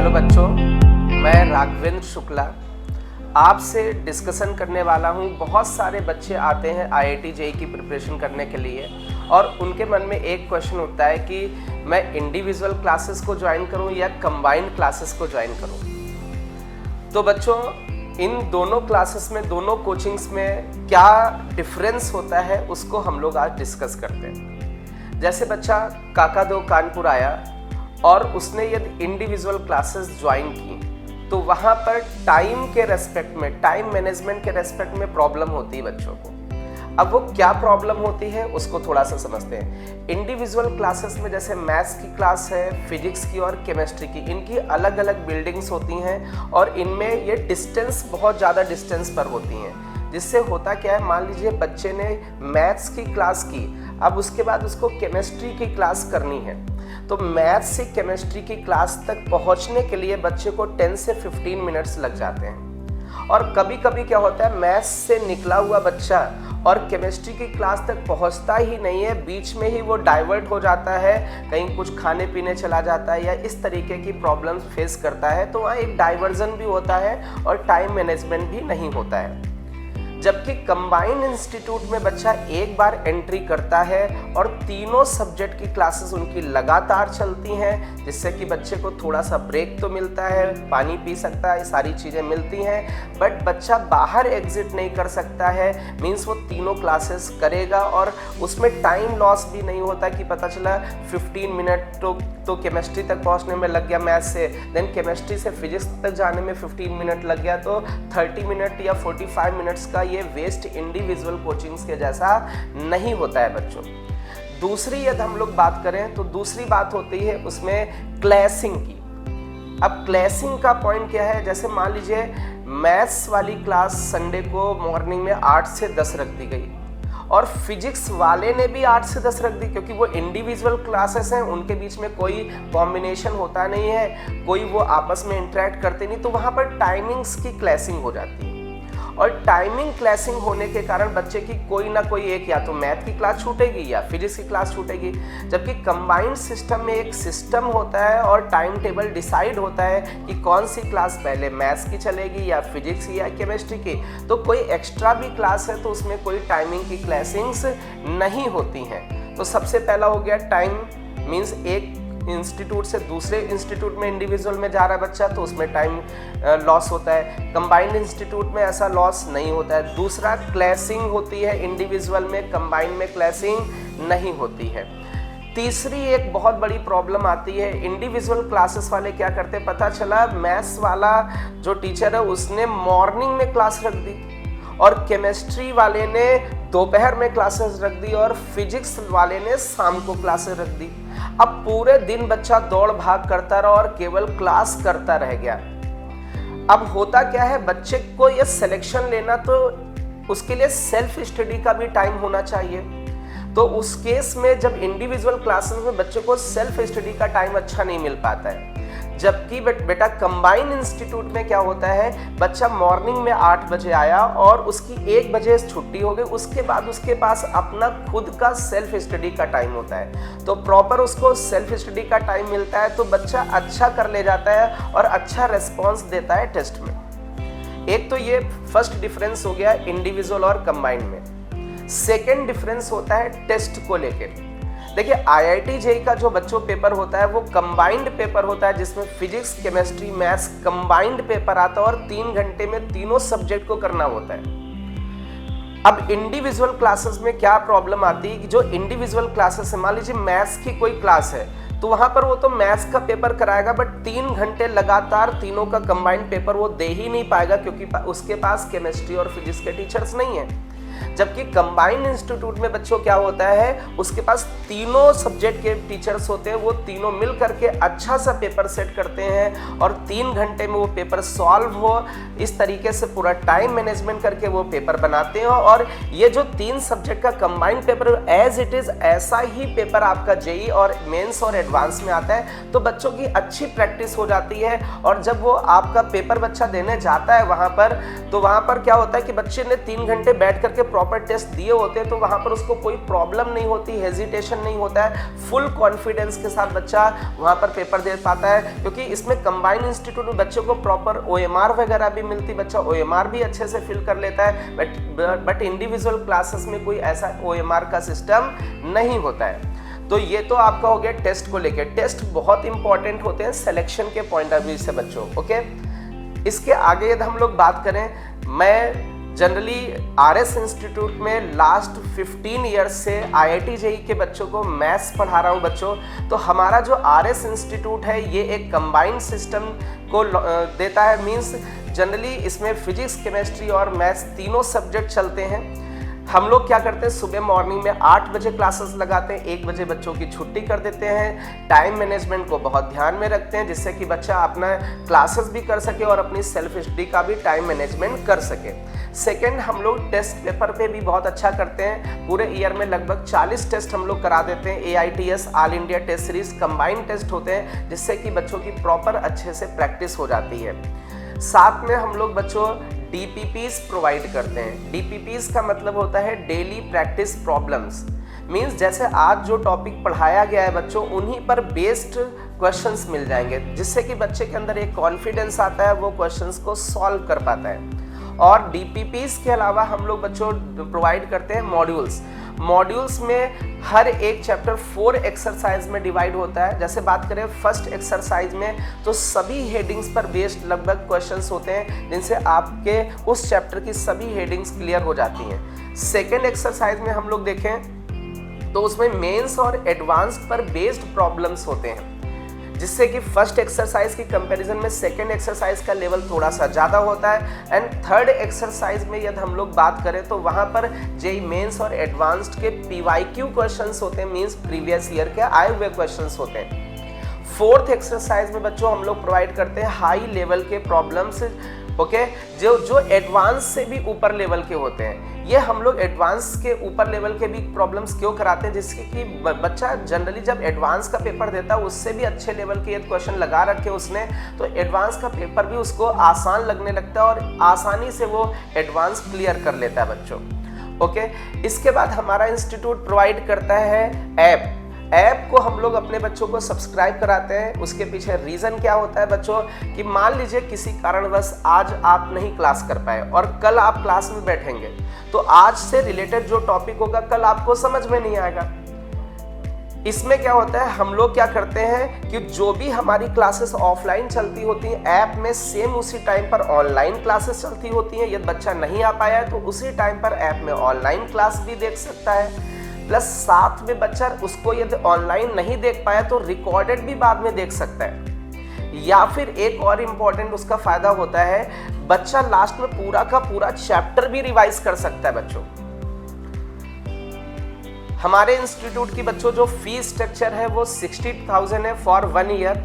Hello बच्चों, मैं राघवेंद्र शुक्ला आपसे डिस्कशन करने वाला हूं। बहुत सारे बच्चे आते हैं आईआईटी जेईई की प्रिपरेशन करने के लिए और उनके मन में एक क्वेश्चन होता है कि मैं इंडिविजुअल क्लासेस को ज्वाइन करूं या कंबाइंड क्लासेस को ज्वाइन करूं। तो बच्चों, इन दोनों क्लासेस में, दोनों कोचिंग्स में क्या डिफरेंस होता है उसको हम लोग आज डिस्कस करते हैं। जैसे बच्चा काकादो कानपुर आया और उसने यदि इंडिविजुअल क्लासेस ज्वाइन की तो वहाँ पर टाइम के रेस्पेक्ट में, टाइम मैनेजमेंट के रेस्पेक्ट में प्रॉब्लम होती है बच्चों को। अब वो क्या प्रॉब्लम होती है उसको थोड़ा सा समझते हैं। इंडिविजुअल क्लासेस में जैसे मैथ्स की क्लास है, फिजिक्स की और केमिस्ट्री की, इनकी अलग अलग बिल्डिंग्स होती हैं और इनमें ये डिस्टेंस, बहुत ज़्यादा डिस्टेंस पर होती हैं। जिससे होता क्या है, मान लीजिए बच्चे ने मैथ्स की क्लास की, अब उसके बाद उसको केमिस्ट्री की क्लास करनी है, तो मैथ्स से केमिस्ट्री की क्लास तक पहुंचने के लिए बच्चे को 10 से 15 मिनट्स लग जाते हैं। और कभी कभी क्या होता है, मैथ्स से निकला हुआ बच्चा और केमिस्ट्री की क्लास तक पहुंचता ही नहीं है, बीच में ही वो डाइवर्ट हो जाता है, कहीं कुछ खाने पीने चला जाता है या इस तरीके की प्रॉब्लम्स फेस करता है, तो वहाँ एक डाइवर्जन भी होता है और टाइम मैनेजमेंट भी नहीं होता है। जबकि कंबाइंड इंस्टीट्यूट में बच्चा एक बार एंट्री करता है और तीनों सब्जेक्ट की क्लासेस उनकी लगातार चलती हैं, जिससे कि बच्चे को थोड़ा सा ब्रेक तो मिलता है, पानी पी सकता है, सारी चीज़ें मिलती हैं, बट बच्चा बाहर एग्जिट नहीं कर सकता है। मीन्स वो तीनों क्लासेस करेगा और उसमें टाइम लॉस भी नहीं होता कि पता चला 15 मिनट तो केमिस्ट्री तक पहुंचने में लग गया मैथ्स से, देन केमिस्ट्री से फिजिक्स तक जाने में 15 मिनट लग गया, तो 30 मिनट या 45 मिनट्स का ये वेस्ट इंडिविजुअल कोचिंग्स के जैसा नहीं होता है बच्चों। दूसरी यदि हम लोग बात करें तो दूसरी बात होती है उसमें क्लासिंग की। अब क्लासिंग का पॉइंट क्या है, जैसे मान लीजिए मैथ्स वाली क्लास संडे को मॉर्निंग में 8 से 10 रख दी गई और फिजिक्स वाले ने भी 8 से 10 रख दी, क्योंकि वो इंडिविजुअल क्लासेस हैं, उनके बीच में कोई कॉम्बिनेशन होता नहीं है, कोई वो आपस में इंटरेक्ट करते नहीं, तो वहाँ पर टाइमिंग्स की क्लैशिंग हो जाती है। और टाइमिंग क्लैशिंग होने के कारण बच्चे की कोई ना कोई एक, या तो मैथ की क्लास छूटेगी या फिजिक्स की क्लास छूटेगी। जबकि कंबाइंड सिस्टम में एक सिस्टम होता है और टाइम टेबल डिसाइड होता है कि कौन सी क्लास पहले मैथ्स की चलेगी या फिजिक्स या केमिस्ट्री की। तो कोई एक्स्ट्रा भी क्लास है तो उसमें कोई टाइमिंग की क्लैशिंग्स नहीं होती हैं। तो सबसे पहला हो गया टाइम, मीन्स एक इंस्टीट्यूट से दूसरे इंस्टीट्यूट में इंडिविजुअल में जा रहा है बच्चा तो उसमें टाइम लॉस होता है। कंबाइंड इंस्टीट्यूट में ऐसा लॉस नहीं होता है। दूसरा, क्लैशिंग होती है इंडिविजुअल में, कंबाइंड में क्लैशिंग नहीं होती है। तीसरी एक बहुत बड़ी प्रॉब्लम आती है, इंडिविजुअल क्लासेस वाले क्या करते हैं, पता चला मैथ्स वाला जो टीचर है उसने मॉर्निंग में क्लास रख दी और केमिस्ट्री वाले ने दोपहर में क्लासेस रख दी और फिजिक्स वाले ने शाम को क्लासेस रख दी। अब पूरे दिन बच्चा दौड़ भाग करता रहा और केवल क्लास करता रह गया। अब होता क्या है, बच्चे को ये सिलेक्शन लेना तो उसके लिए सेल्फ स्टडी का भी टाइम होना चाहिए। तो उस केस में जब इंडिविजुअल क्लासेस में बच्चे को सेल्फ स्टडी का टाइम अच्छा नहीं मिल पाता है। जबकि बेटा कंबाइंड इंस्टीट्यूट में क्या होता है, बच्चा मॉर्निंग में 8 बजे आया और उसकी 1 बजे छुट्टी हो गई, उसके बाद उसके पास अपना खुद का सेल्फ स्टडी का टाइम होता है, तो प्रॉपर उसको सेल्फ स्टडी का टाइम मिलता है, तो बच्चा अच्छा कर ले जाता है और अच्छा रेस्पॉन्स देता है टेस्ट में। एक तो ये फर्स्ट डिफरेंस हो गया इंडिविजुअल और कंबाइंड में। सेकेंड डिफरेंस होता है टेस्ट को लेकर। देखिए, आईआईटी जेईई का जो बच्चों पेपर होता है वो कंबाइंड पेपर होता है, जिसमें physics, chemistry, maths combined paper आता है और 3 घंटे में तीनों सब्जेक्ट को करना होता है। अब इंडिविजुअल क्लासेस में क्या प्रॉब्लम आती है कि जो इंडिविजुअल क्लासेस है, मान लीजिए मैथ्स की कोई क्लास है तो वहां पर वो तो मैथ्स का पेपर कराएगा, बट 3 घंटे लगातार तीनों का कंबाइंड पेपर वो दे ही नहीं पाएगा, क्योंकि उसके पास केमिस्ट्री और फिजिक्स के टीचर्स नहीं है। जबकि कंबाइंड इंस्टीट्यूट में बच्चों क्या होता है, उसके पास तीनों सब्जेक्ट के टीचर्स होते हैं, वो तीनों मिल करके अच्छा सा पेपर सेट करते हैं और 3 घंटे में वो पेपर सॉल्व हो, इस तरीके से पूरा टाइम मैनेजमेंट करके वो पेपर बनाते हैं। और ये जो 3 सब्जेक्ट का combined paper as it is ऐसा ही पेपर आपका जेईई और मेंस और एडवांस में आता है, तो बच्चों की अच्छी प्रैक्टिस हो जाती है। और जब वो आपका पेपर बच्चा देने जाता है वहां पर, तो वहां पर क्या होता है कि बच्चे ने 3 घंटे बैठ करके प्रॉपर टेस्ट दिए होते हैं तो वहाँ पर उसको कोई प्रॉब्लम नहीं होती, हेजिटेशन नहीं होता है, फुल कॉन्फिडेंस के साथ बच्चा वहाँ पर पेपर दे पाता है। क्योंकि इसमें कंबाइंड इंस्टीट्यूट में बच्चों को प्रॉपर OMR वगैरह भी मिलती, बच्चा OMR भी अच्छे से फिल कर लेता है। बट इंडिविजुअल क्लासेस में कोई ऐसा OMR का सिस्टम नहीं होता है। तो ये तो आपका हो गया टेस्ट को लेकर। टेस्ट बहुत इंपॉर्टेंट होते हैं सिलेक्शन के पॉइंट ऑफ व्यू से बच्चों, ओके। इसके आगे यदि हम लोग बात करें, मैं जनरली RS इंस्टीट्यूट में लास्ट 15 ईयर्स से IIT JEE के बच्चों को मैथ्स पढ़ा रहा हूँ बच्चों। तो हमारा जो RS इंस्टीट्यूट है ये एक कंबाइंड सिस्टम को देता है, मीन्स जनरली इसमें फिजिक्स, केमिस्ट्री और मैथ्स तीनों सब्जेक्ट चलते हैं। हम लोग क्या करते हैं, सुबह मॉर्निंग में 8 बजे क्लासेस लगाते हैं, 1 बजे बच्चों की छुट्टी कर देते हैं। टाइम मैनेजमेंट को बहुत ध्यान में रखते हैं जिससे कि बच्चा अपना क्लासेस भी कर सके और अपनी सेल्फ स्टडी का भी टाइम मैनेजमेंट कर सके। सेकंड, हम लोग टेस्ट पेपर पे भी बहुत अच्छा करते हैं। पूरे ईयर में लगभग 40 टेस्ट हम लोग करा देते हैं। AITS all India test series combined test होते हैं जिससे कि बच्चों की प्रॉपर अच्छे से प्रैक्टिस हो जाती है। साथ में हम लोग बच्चों DPPs प्रोवाइड करते हैं। DPPs का मतलब होता है डेली प्रैक्टिस प्रॉब्लम्स, मीन्स जैसे आज जो टॉपिक पढ़ाया गया है बच्चों उन्हीं पर बेस्ड क्वेश्चंस मिल जाएंगे जिससे कि बच्चे के अंदर एक कॉन्फिडेंस आता है, वो क्वेश्चंस को सॉल्व कर पाता है। और DPPs के अलावा हम लोग बच्चों प्रोवाइड करते हैं मॉड्यूल्स। मॉड्यूल्स में हर एक चैप्टर 4 एक्सरसाइज में डिवाइड होता है। जैसे बात करें फर्स्ट एक्सरसाइज में तो सभी हेडिंग्स पर बेस्ड लगभग क्वेश्चंस होते हैं जिनसे आपके उस चैप्टर की सभी हेडिंग्स क्लियर हो जाती हैं। सेकेंड एक्सरसाइज में हम लोग देखें तो उसमें मेंस और एडवांस्ड पर बेस्ड प्रॉब्लम्स होते हैं जिससे कि फर्स्ट एक्सरसाइज की कंपैरिजन में सेकेंड एक्सरसाइज का लेवल थोड़ा सा ज़्यादा होता है। एंड थर्ड एक्सरसाइज में यदि हम लोग बात करें तो वहाँ पर JEE मेंस और एडवांस्ड के PYQ क्वेश्चंस होते हैं, मींस प्रीवियस ईयर के आए हुए क्वेश्चंस होते हैं। फोर्थ एक्सरसाइज में बच्चों हम लोग प्रोवाइड करते हैं हाई लेवल के प्रॉब्लम्स, ओके, जो एडवांस से भी ऊपर लेवल के होते हैं। ये हम लोग एडवांस के ऊपर लेवल के भी प्रॉब्लम्स क्यों कराते हैं, जिससे कि बच्चा जनरली जब एडवांस का पेपर देता है उससे भी अच्छे लेवल के क्वेश्चन लगा रखे उसने, तो एडवांस का पेपर भी उसको आसान लगने लगता है और आसानी से वो एडवांस क्लियर कर लेता है बच्चों, ओके। इसके बाद हमारा इंस्टीट्यूट प्रोवाइड करता है ऐप को हम लोग अपने बच्चों को सब्सक्राइब कराते हैं। उसके पीछे रीज़न क्या होता है बच्चों कि मान लीजिए किसी कारणवश आज आप नहीं क्लास कर पाए और कल आप क्लास में बैठेंगे तो आज से रिलेटेड जो टॉपिक होगा कल आपको समझ में नहीं आएगा। इसमें क्या होता है, हम लोग क्या करते हैं कि जो भी हमारी क्लासेस ऑफलाइन चलती होती हैं ऐप में सेम उसी टाइम पर ऑनलाइन क्लासेस चलती होती हैं। यदि बच्चा नहीं आ पाया है तो उसी टाइम पर ऐप में ऑनलाइन क्लास भी देख सकता है। प्लस साथ में बच्चा उसको यदि ऑनलाइन नहीं देख पाया तो रिकॉर्डेड भी बाद में देख सकता है। या फिर एक और इम्पॉर्टेंट उसका फायदा होता है, बच्चा लास्ट में पूरा का पूरा चैप्टर भी रिवाइज कर सकता है बच्चों। हमारे इंस्टीट्यूट की बच्चों जो फीस स्ट्रक्चर है वो 60,000 है फॉर 1 ईयर।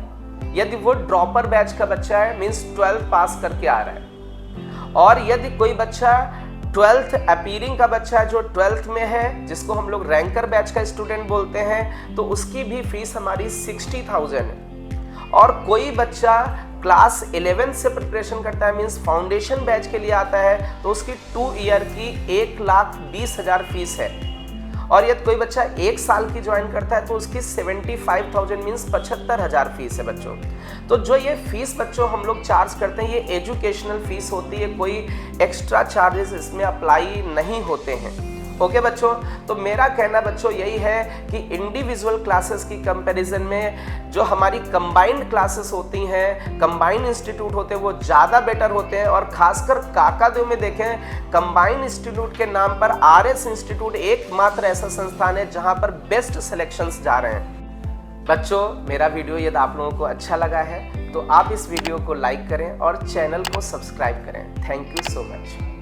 यदि वो ड्रॉपर बैच का बच्चा है, मीन्स 12 पास करके आ रहा है, और यदि कोई बच्चा 12th अपीयरिंग का बच्चा है जो 12th में है, जिसको हम लोग रैंकर बैच का स्टूडेंट बोलते हैं, तो उसकी भी फीस हमारी 60,000 है। और कोई बच्चा क्लास 11 से प्रिपरेशन करता है, मीन्स फाउंडेशन बैच के लिए आता है, तो उसकी 2 ईयर की 1,20,000 फीस है। और यदि कोई बच्चा 1 साल की ज्वाइन करता है तो उसकी 75,000 मीन्स 75,000 फीस है बच्चों। तो जो ये फीस बच्चों हम लोग चार्ज करते हैं ये एजुकेशनल फीस होती है, कोई एक्स्ट्रा चार्जेस इसमें अप्लाई नहीं होते हैं, ओके बच्चों। तो मेरा कहना बच्चों यही है कि इंडिविजुअल क्लासेस की कंपैरिजन में जो हमारी कंबाइंड क्लासेस होती हैं, कंबाइंड इंस्टीट्यूट होते हैं, वो ज़्यादा बेटर होते हैं। और खासकर काकादेव में देखें, कंबाइंड इंस्टीट्यूट के नाम पर RS इंस्टीट्यूट एकमात्र ऐसा संस्थान है जहां पर बेस्ट सिलेक्शंस जा रहे हैं। बच्चों मेरा वीडियो यदि आप लोगों को अच्छा लगा है तो आप इस वीडियो को लाइक करें और चैनल को सब्सक्राइब करें। Thank you so much.